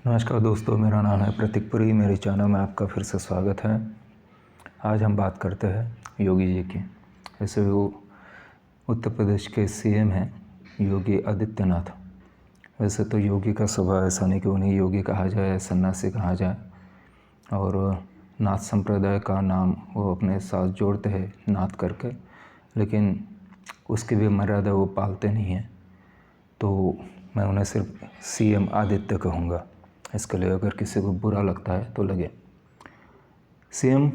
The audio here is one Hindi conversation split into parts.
नमस्कार दोस्तों, मेरा नाम है प्रतीक पुरी। मेरे चैनल में आपका फिर से स्वागत है। आज हम बात करते हैं योगी जी की। वैसे वो उत्तर प्रदेश के सीएम हैं, योगी आदित्यनाथ। वैसे तो योगी का स्वभाव ऐसा नहीं कि उन्हें योगी कहा जाए, सन्यासी कहा जाए। और नाथ संप्रदाय का नाम वो अपने साथ जोड़ते हैं नाथ करके, लेकिन उसकी भी मर्यादा वो पालते नहीं हैं। तो मैं उन्हें सिर्फ सीएम आदित्य कहूँगा। इसके लिए अगर किसी को बुरा लगता है तो लगे। सीएम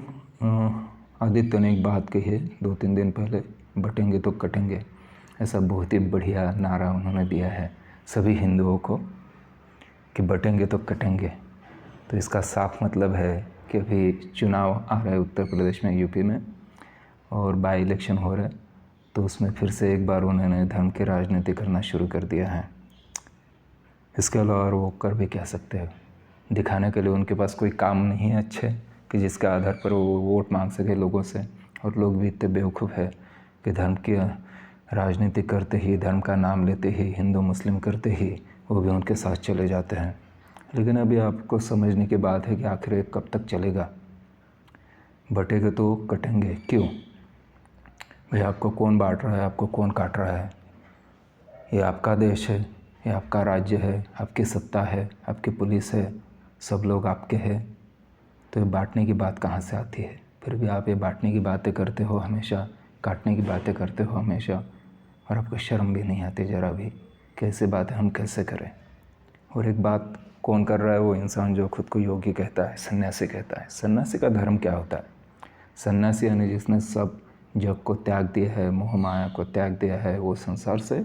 आदित्य ने एक बात कही है 2-3 दिन पहले, बटेंगे तो कटेंगे। ऐसा बहुत ही बढ़िया नारा उन्होंने दिया है सभी हिंदुओं को कि बटेंगे तो कटेंगे। तो इसका साफ मतलब है कि अभी चुनाव आ रहे हैं उत्तर प्रदेश में, यूपी में, और बाई इलेक्शन हो रहे हैं। तो उसमें फिर से एक बार उन्होंने धर्म की राजनीति करना शुरू कर दिया है। इसके अलावा और वो कर भी क्या सकते हैं। दिखाने के लिए उनके पास कोई काम नहीं है अच्छे कि जिसके आधार पर वो वोट मांग सके लोगों से। और लोग भी इतने बेवकूफ़ है कि धर्म की राजनीति करते ही, धर्म का नाम लेते ही, हिंदू मुस्लिम करते ही वो भी उनके साथ चले जाते हैं। लेकिन अभी आपको समझने की बात है कि आखिर ये कब तक चलेगा। बटेंगे तो कटेंगे क्यों भाई? आपको कौन बांट रहा है, आपको कौन काट रहा है? ये आपका देश है, ये आपका राज्य है, आपकी सत्ता है, आपकी पुलिस है, सब लोग आपके हैं। तो ये बांटने की बात कहाँ से आती है? फिर भी आप ये बांटने की बातें करते हो हमेशा, काटने की बातें करते हो हमेशा, और आपको शर्म भी नहीं आती ज़रा भी। कैसे बातें हम कैसे करें? और एक बात कौन कर रहा है? वो इंसान जो खुद को योगी कहता है, सन्यासी कहता है। सन्यासी का धर्म क्या होता है? सन्यासी यानी जिसने सब जग को त्याग दिया है, मोह माया को त्याग दिया है, वो संसार से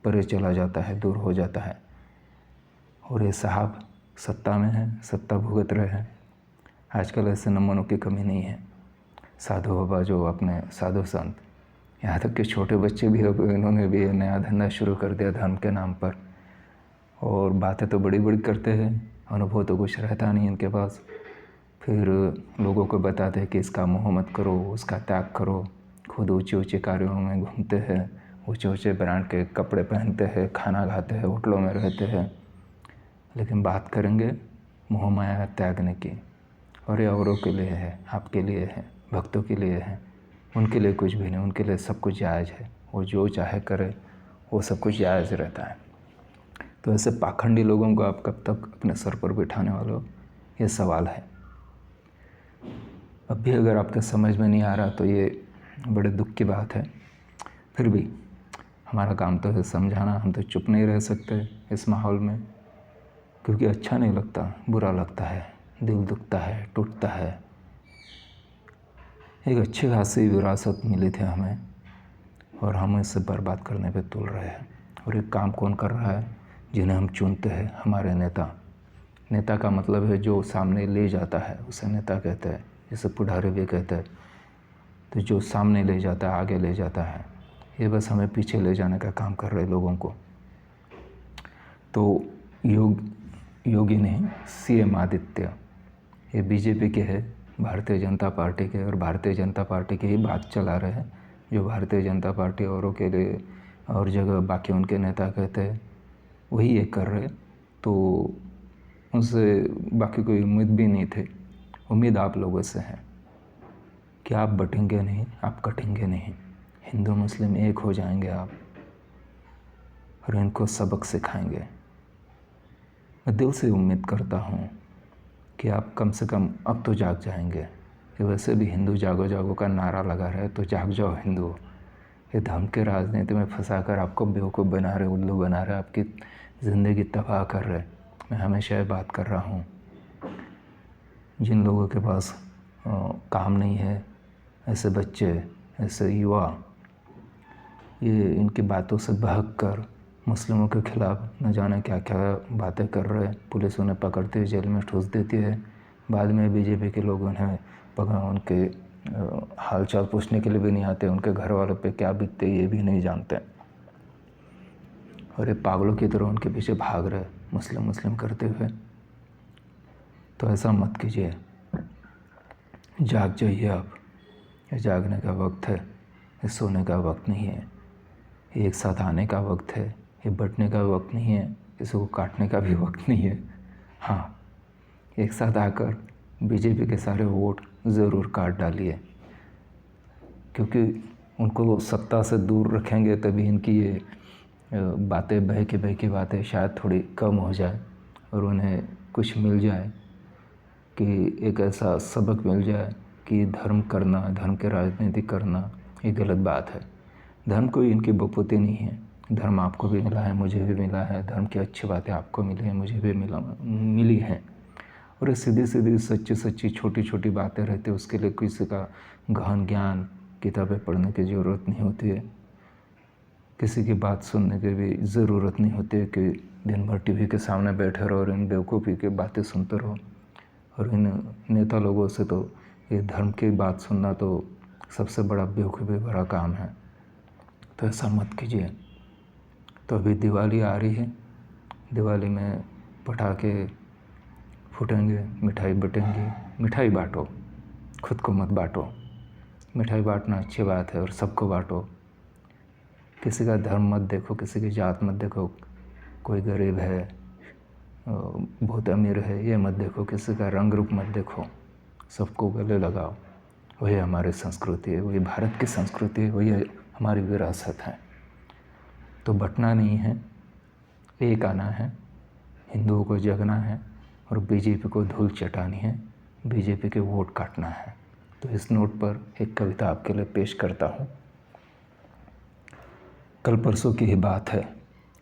परे चला जाता है, दूर हो जाता है। और ये साहब सत्ता में हैं, सत्ता भुगत रहे हैं। आजकल ऐसे नमूनों की कमी नहीं है। साधु बाबा जो अपने साधु संत, यहाँ तक कि छोटे बच्चे भी अब इन्होंने भी नया धंधा शुरू कर दिया धर्म के नाम पर। और बातें तो बड़ी बड़ी करते हैं, अनुभव तो कुछ रहता नहीं इनके पास। फिर लोगों को बताते हैं कि इसका मोह मत करो, उसका त्याग करो। खुद ऊँचे ऊँचे कार्यों में घूमते हैं, ऊँचे ऊँचे ब्रांड के कपड़े पहनते हैं, खाना खाते हैं, होटलों में रहते हैं। लेकिन बात करेंगे मोह माया त्यागने की, और ये औरों के लिए है, आपके लिए है, भक्तों के लिए है। उनके लिए कुछ भी नहीं, उनके लिए सब कुछ जायज़ है। वो जो चाहे करे, वो सब कुछ जायज़ रहता है। तो ऐसे पाखंडी लोगों को आप कब तक अपने सर पर बिठाने वाले हो, ये सवाल है। अब भी अगर आपके समझ में नहीं आ रहा तो ये बड़े दुख की बात है। फिर भी हमारा काम तो है समझाना। हम तो चुप नहीं रह सकते इस माहौल में, क्योंकि अच्छा नहीं लगता, बुरा लगता है, दिल दुखता है, टूटता है। एक अच्छी खासी विरासत मिली थी हमें, और हम इसे बर्बाद करने पे तुल रहे हैं। और ये काम कौन कर रहा है? जिन्हें हम चुनते हैं, हमारे नेता। नेता का मतलब है जो सामने ले जाता है, उसे नेता कहते हैं। जिसे पुढ़ारी भी कहते हैं। तो जो सामने ले जाता है, आगे ले जाता है, ये बस हमें पीछे ले जाने का काम कर रहे लोगों को। तो योगी नहीं, सीएम आदित्य, ये बीजेपी के है, भारतीय जनता पार्टी के। और भारतीय जनता पार्टी की ही बात चला रहे हैं। जो भारतीय जनता पार्टी औरों के लिए और जगह बाकी उनके नेता कहते हैं, वही ये कर रहे। तो उनसे बाकी कोई उम्मीद भी नहीं थी। उम्मीद आप लोगों से है कि आप बटेंगे नहीं, आप कटेंगे नहीं। हिंदू मुस्लिम एक हो जाएंगे आप, और इनको सबक सिखाएंगे। मैं दिल से उम्मीद करता हूँ कि आप कम से कम अब तो जाग जाएंगे। कि वैसे भी हिंदू जागो जागो का नारा लगा रहे, तो जाग जाओ हिंदू। ये धर्म के राजनीति में फंसाकर आपको बेवकूफ़ बना रहे, उल्लू बना रहे, आपकी ज़िंदगी तबाह कर रहे। मैं हमेशा ये बात कर रहा हूँ, जिन लोगों के पास काम नहीं है, ऐसे बच्चे, ऐसे युवा, ये इनकी बातों से बहक कर मुस्लिमों के ख़िलाफ़ न जाने क्या क्या बातें कर रहे। पुलिस उन्हें पकड़ती है, जेल में ठूस देती है। बाद में बीजेपी के लोग उन्हें उनके हालचाल पूछने के लिए भी नहीं आते, उनके घर वालों पे क्या बीतते ये भी नहीं जानते। और ये पागलों की तरह उनके पीछे भाग रहे, मुस्लिम मुस्लिम करते हुए। तो ऐसा मत कीजिए, जाग जाइए आप। ये जागने का वक्त है, ये सोने का वक्त नहीं है। ये एक साथ आने का वक्त है, ये बंटने का वक्त नहीं है, किसी को काटने का भी वक्त नहीं है। हाँ, एक साथ आकर बीजेपी के सारे वोट ज़रूर काट डालिए, क्योंकि उनको सत्ता से दूर रखेंगे तभी इनकी ये बातें बह की बातें शायद थोड़ी कम हो जाए और उन्हें कुछ मिल जाए, कि एक ऐसा सबक मिल जाए कि धर्म करना, धर्म के राजनीति करना ये गलत बात है। धर्म कोई इनकी बपूती नहीं है। धर्म आपको भी मिला है, मुझे भी मिला है। धर्म की अच्छी बातें आपको मिली हैं, मुझे भी मिली हैं। और ये सीधी सीधी सच्ची सच्ची छोटी छोटी बातें रहती है, उसके लिए किसी का गहन ज्ञान किताबें पढ़ने की ज़रूरत नहीं होती है, किसी की बात सुनने की भी ज़रूरत नहीं होती है कि दिन भर टीवी के सामने बैठे रहो और इन बेवकूफ़ी की बातें सुनते रहो। और इन नेता लोगों से तो ये धर्म की बात सुनना तो सबसे बड़ा बेवकूफ़ी भरा काम है, तो ऐसा मत कीजिए। तो अभी दिवाली आ रही है, दिवाली में पटाखे फूटेंगे, मिठाई बटेंगी। मिठाई बांटो, खुद को मत बांटो। मिठाई बांटना अच्छी बात है और सबको बांटो। किसी का धर्म मत देखो, किसी की जात मत देखो, कोई गरीब है, बहुत अमीर है, ये मत देखो। किसी का रंग रूप मत देखो, सबको गले लगाओ। वही हमारी संस्कृति है, वही भारत की संस्कृति है, वही हमारी विरासत है। तो बटना नहीं है, एक आना है, हिंदुओं को जगना है और बीजेपी को धूल चटानी है, बीजेपी के वोट काटना है। तो इस नोट पर एक कविता आपके लिए पेश करता हूँ। कल परसों की ही बात है,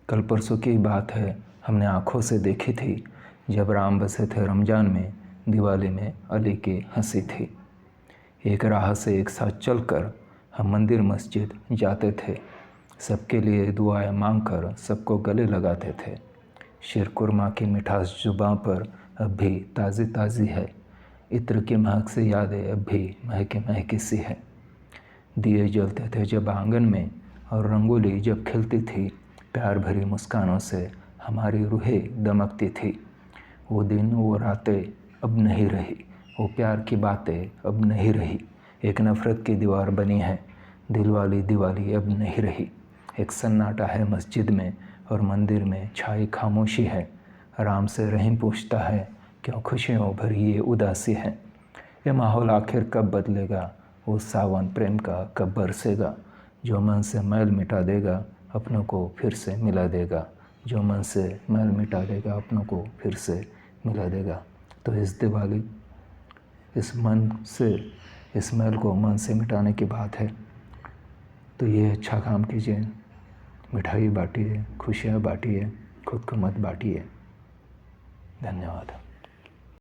कल परसों की ही बात है, हमने आँखों से देखी थी जब राम बसे थे रमज़ान में, दिवाली में अली की हंसी थी। एक राह से एक साथ चलकर हम मंदिर मस्जिद जाते थे, सबके लिए दुआएं मांगकर सबको गले लगाते थे। शीरकुरमा की मिठास जुबां पर अब भी ताज़ी ताज़ी है, इत्र की महक से यादें अब भी महकी महकी सी है। दिए जलते थे जब आंगन में और रंगोली जब खिलती थी, प्यार भरी मुस्कानों से हमारी रूहें दमकती थी। वो दिन वो रातें अब नहीं रही, वो प्यार की बातें अब नहीं रही। एक नफ़रत की दीवार बनी है, दिल वाली दिवाली अब नहीं रही। एक सन्नाटा है मस्जिद में और मंदिर में छाई खामोशी है। राम से रहीम पूछता है, क्यों खुशियों भरी ये उदासी है। ये माहौल आखिर कब बदलेगा, वो सावन प्रेम का कब बरसेगा। जो मन से मैल मिटा देगा, अपनों को फिर से मिला देगा। जो मन से मैल मिटा देगा, अपनों को फिर से मिला देगा। तो इस दिवाली इस मैल को मन से मिटाने की बात है। तो ये अच्छा काम कीजिए, मिठाई बांटिए, खुशियाँ बांटिए, खुद को मत बांटिए। धन्यवाद।